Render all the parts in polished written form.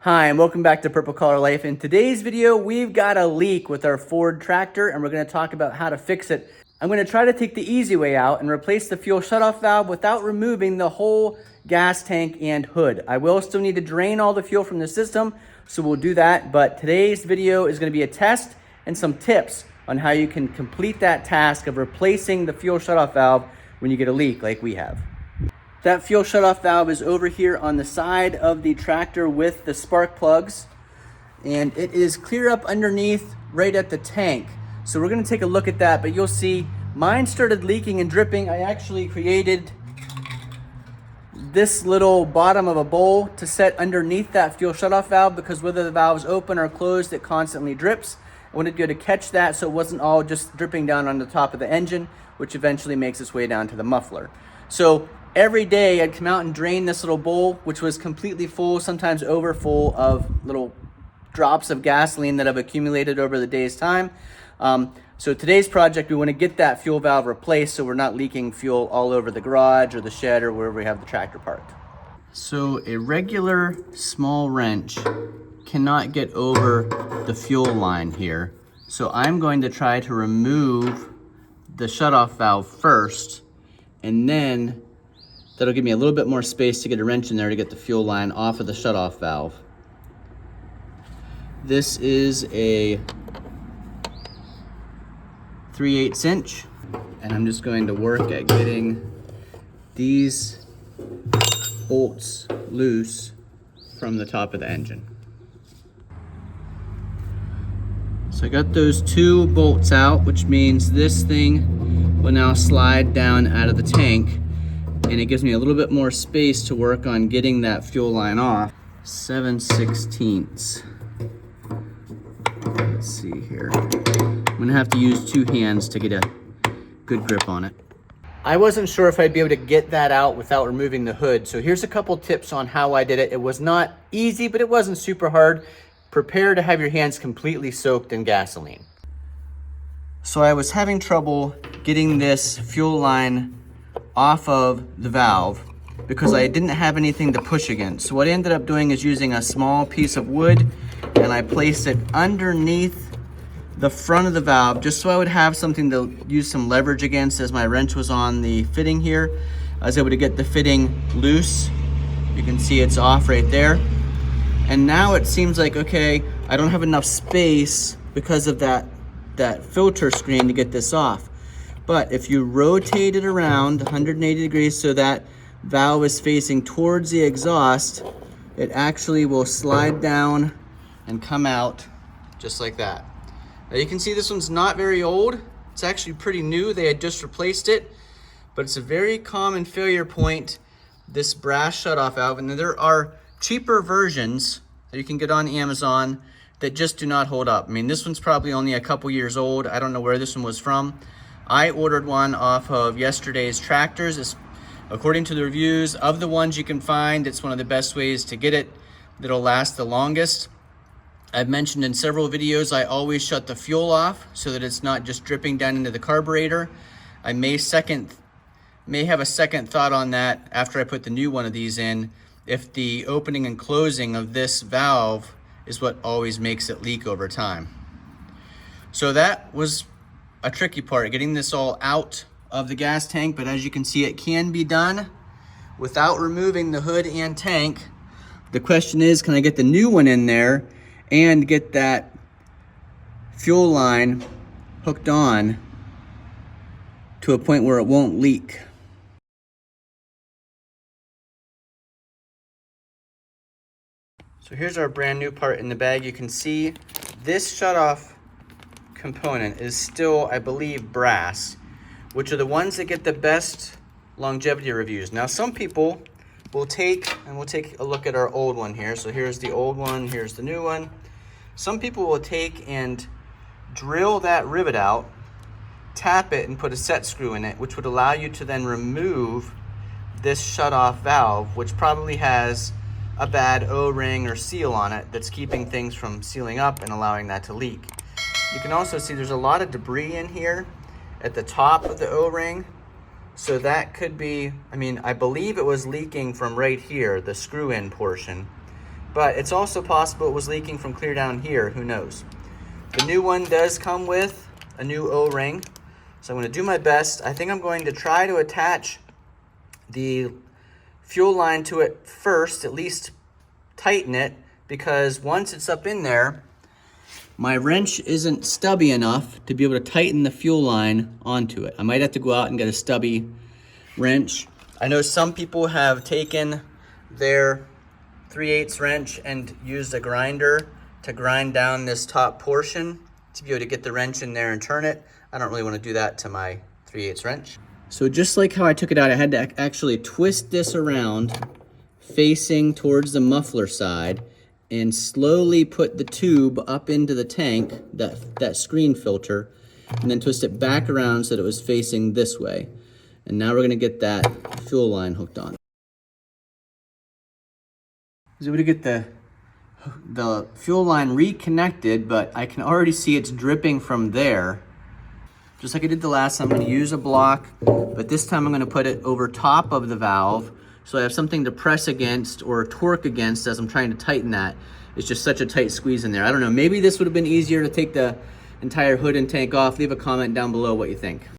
Hi, and welcome back to Purple Collar Life. In today's video, we've got a leak with our Ford tractor, and we're going to talk about how to fix it. I'm going to try to take the easy way out and replace the fuel shutoff valve without removing the whole gas tank and hood. I will still need to drain all the fuel from the system, so we'll do that. But today's video is going to be a test and some tips on how you can complete that task of replacing the fuel shutoff valve when you get a leak like we have. That fuel shutoff valve is over here on the side of the tractor with the spark plugs, and it is clear up underneath right at the tank. So we're gonna take a look at that, but you'll see mine started leaking and dripping. I actually created this little bottom of a bowl to set underneath that fuel shutoff valve because whether the valve is open or closed, it constantly drips. I wanted to be able to catch that so it wasn't all just dripping down on the top of the engine, which eventually makes its way down to the muffler. So every day I'd come out and drain this little bowl, which was completely full, sometimes over full of little drops of gasoline that have accumulated over the day's time. So today's project, we want to get that fuel valve replaced so we're not leaking fuel all over the garage or the shed or wherever we have the tractor parked. So a regular small wrench cannot get over the fuel line here. So I'm going to try to remove the shutoff valve first, and then that'll give me a little bit more space to get a wrench in there to get the fuel line off of the shutoff valve. This is a 3/8 inch, and I'm just going to work at getting these bolts loose from the top of the engine. So I got those two bolts out, which means this thing will now slide down out of the tank, and it gives me a little bit more space to work on getting that fuel line off. 7/16. Let's see here. I'm gonna have to use two hands to get a good grip on it. I wasn't sure if I'd be able to get that out without removing the hood, so here's a couple tips on how I did it. It was not easy, but it wasn't super hard. Prepare to have your hands completely soaked in gasoline. So I was having trouble getting this fuel line off of the valve because I didn't have anything to push against. So what I ended up doing is using a small piece of wood, and I placed it underneath the front of the valve just so I would have something to use some leverage against as my wrench was on the fitting here. I was able to get the fitting loose. You can see it's off right there. And now it seems like, okay, I don't have enough space because of that filter screen to get this off. But if you rotate it around 180 degrees so that valve is facing towards the exhaust, it actually will slide down and come out just like that. Now you can see this one's not very old. It's actually pretty new. They had just replaced it, but it's a very common failure point, this brass shutoff valve. And there are cheaper versions that you can get on Amazon that just do not hold up. I mean, this one's probably only a couple years old. I don't know where this one was from. I ordered one off of Yesterday's Tractors. It's, according to the reviews of the ones you can find, it's one of the best ways to get it that'll last the longest. I've mentioned in several videos, I always shut the fuel off so that it's not just dripping down into the carburetor. I may have a second thought on that after I put the new one of these in, if the opening and closing of this valve is what always makes it leak over time. So that was a tricky part, getting this all out of the gas tank, but as you can see, it can be done without removing the hood and tank. The question is, can I get the new one in there and get that fuel line hooked on to a point where it won't leak? So here's our brand new part in the bag. You can see this shutoff component is still, I believe, brass, which are the ones that get the best longevity reviews. Now some people will take, and we'll take a look at our old one here. So here's the old one, here's the new one. Some people will take and drill that rivet out, tap it, and put a set screw in it, which would allow you to then remove this shutoff valve, which probably has a bad O-ring or seal on it that's keeping things from sealing up and allowing that to leak. You can also see there's a lot of debris in here at the top of the O-ring. So that could be, I mean, I believe it was leaking from right here, the screw-in portion. but it's also possible it was leaking from clear down here, who knows. The new one does come with a new O-ring, so I'm going to do my best. I think I'm going to try to attach the fuel line to it first, at least tighten it, because once it's up in there, my wrench isn't stubby enough to be able to tighten the fuel line onto it. I might have to go out and get a stubby wrench. I know some people have taken their 3/8 wrench and used a grinder to grind down this top portion to be able to get the wrench in there and turn it. I don't really want to do that to my 3/8 wrench. So just like how I took it out, I had to actually twist this around facing towards the muffler side and slowly put the tube up into the tank, that screen filter, and then twist it back around so that it was facing this way. And now we're gonna get that fuel line hooked on. I was able to get the fuel line reconnected, but I can already see it's dripping from there. Just like I did the last time, I'm gonna use a block, but this time I'm gonna put it over top of the valve so I have something to press against or torque against as I'm trying to tighten that. It's just such a tight squeeze in there. I don't know, maybe this would have been easier to take the entire hood and tank off. Leave a comment down below what you think.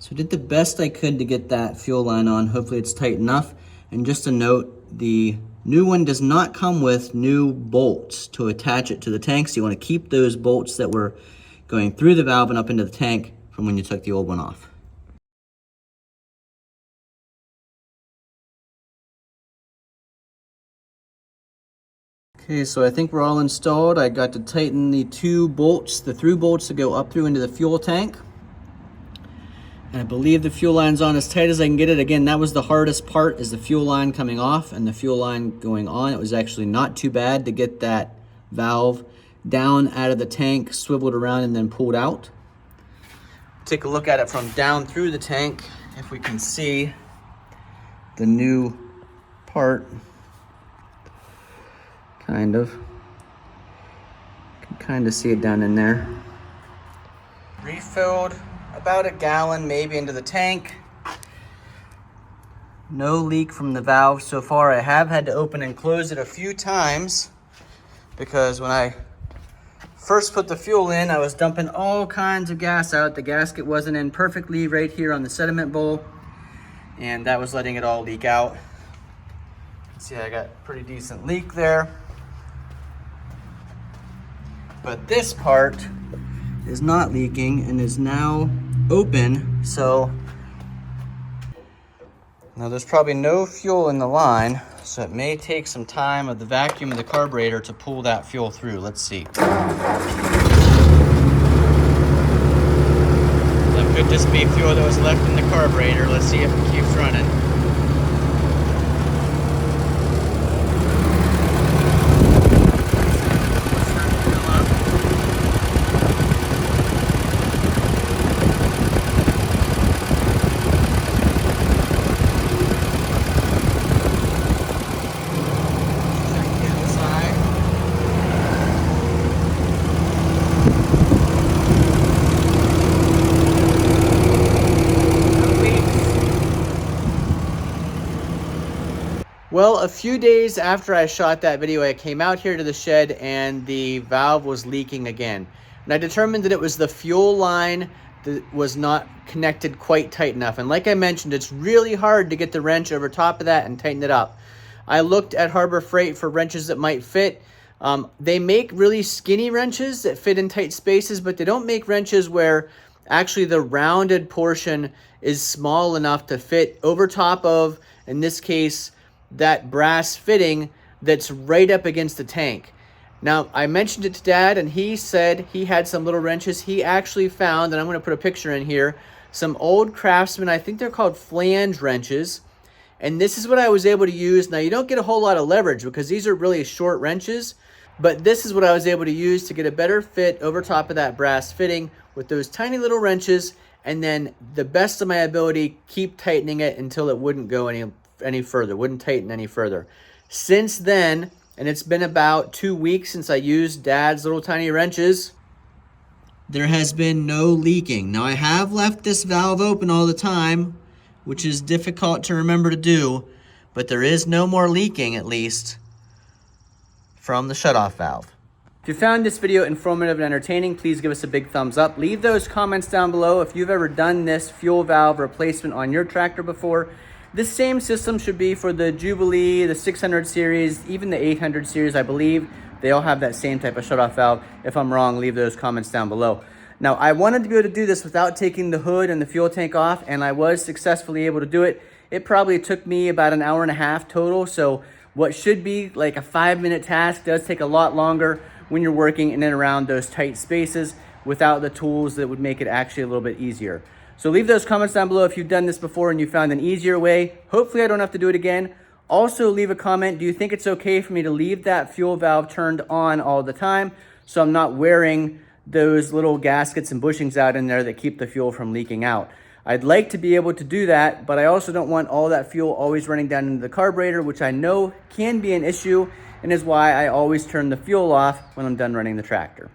So I did the best I could to get that fuel line on. Hopefully it's tight enough. And just a note, the new one does not come with new bolts to attach it to the tank. So you want to keep those bolts that were going through the valve and up into the tank from when you took the old one off. Okay, so I think we're all installed. I got to tighten the two bolts, the through bolts that go up through into the fuel tank. And I believe the fuel line's on as tight as I can get it. Again, that was the hardest part, is the fuel line coming off and the fuel line going on. It was actually not too bad to get that valve down out of the tank, swiveled around, and then pulled out. Take a look at it from down through the tank, if we can see the new part. Kind of. Can kind of see it down in there. Refilled about a gallon maybe into the tank. No leak from the valve so far. I have had to open and close it a few times because when I first put the fuel in, I was dumping all kinds of gas out. The gasket wasn't in perfectly right here on the sediment bowl, and that was letting it all leak out. See, I got a pretty decent leak there. But this part is not leaking and is now open, so now there's probably no fuel in the line, so it may take some time of the vacuum of the carburetor to pull that fuel through. Let's see. That could just be fuel that was left in the carburetor. Let's see if it keeps running. Well, a few days after I shot that video, I came out here to the shed and the valve was leaking again. And I determined that it was the fuel line that was not connected quite tight enough. And like I mentioned, it's really hard to get the wrench over top of that and tighten it up. I looked at Harbor Freight for wrenches that might fit. They make really skinny wrenches that fit in tight spaces, but they don't make wrenches where actually the rounded portion is small enough to fit over top of, in this case, that brass fitting that's right up against the tank. Now, I mentioned it to Dad, and he said he had some little wrenches. He actually found, and I'm going to put a picture in here, some old Craftsman, I think they're called flange wrenches. And this is what I was able to use. Now, you don't get a whole lot of leverage because these are really short wrenches, but this is what I was able to use to get a better fit over top of that brass fitting with those tiny little wrenches, and then the best of my ability, keep tightening it until it wouldn't go any further, wouldn't tighten any further. Since then, and it's been about 2 weeks since I used Dad's little tiny wrenches, there has been no leaking. Now, I have left this valve open all the time, which is difficult to remember to do, but there is no more leaking, at least, from the shutoff valve. If you found this video informative and entertaining, please give us a big thumbs up. Leave those comments down below if you've ever done this fuel valve replacement on your tractor before. This same system should be for the Jubilee, the 600 series, even the 800 series, I believe. They all have that same type of shutoff valve. If I'm wrong, leave those comments down below. Now, I wanted to be able to do this without taking the hood and the fuel tank off, and I was successfully able to do it. It probably took me about an hour and a half total, so what should be like a 5-minute task does take a lot longer when you're working in and around those tight spaces without the tools that would make it actually a little bit easier. So leave those comments down below if you've done this before and you found an easier way. Hopefully I don't have to do it again. Also leave a comment, do you think it's okay for me to leave that fuel valve turned on all the time so I'm not wearing those little gaskets and bushings out in there that keep the fuel from leaking out? I'd like to be able to do that, but I also don't want all that fuel always running down into the carburetor, which I know can be an issue and is why I always turn the fuel off when I'm done running the tractor.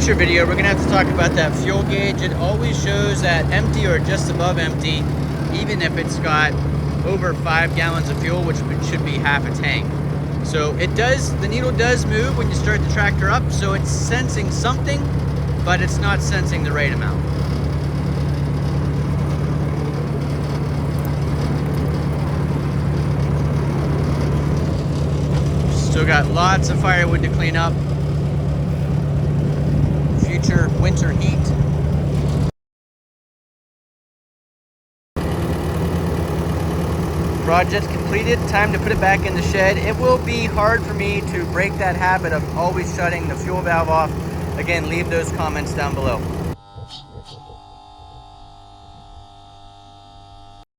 Future video, we're gonna have to talk about that fuel gauge. It always shows at empty or just above empty, even if it's got over 5 gallons of fuel, which should be half a tank. So it does, the needle does move when you start the tractor up, so it's sensing something, but it's not sensing the right amount. Still got lots of firewood to clean up. Future winter heat. Project completed, time to put it back in the shed. It will be hard for me to break that habit of always shutting the fuel valve off. Again, leave those comments down below.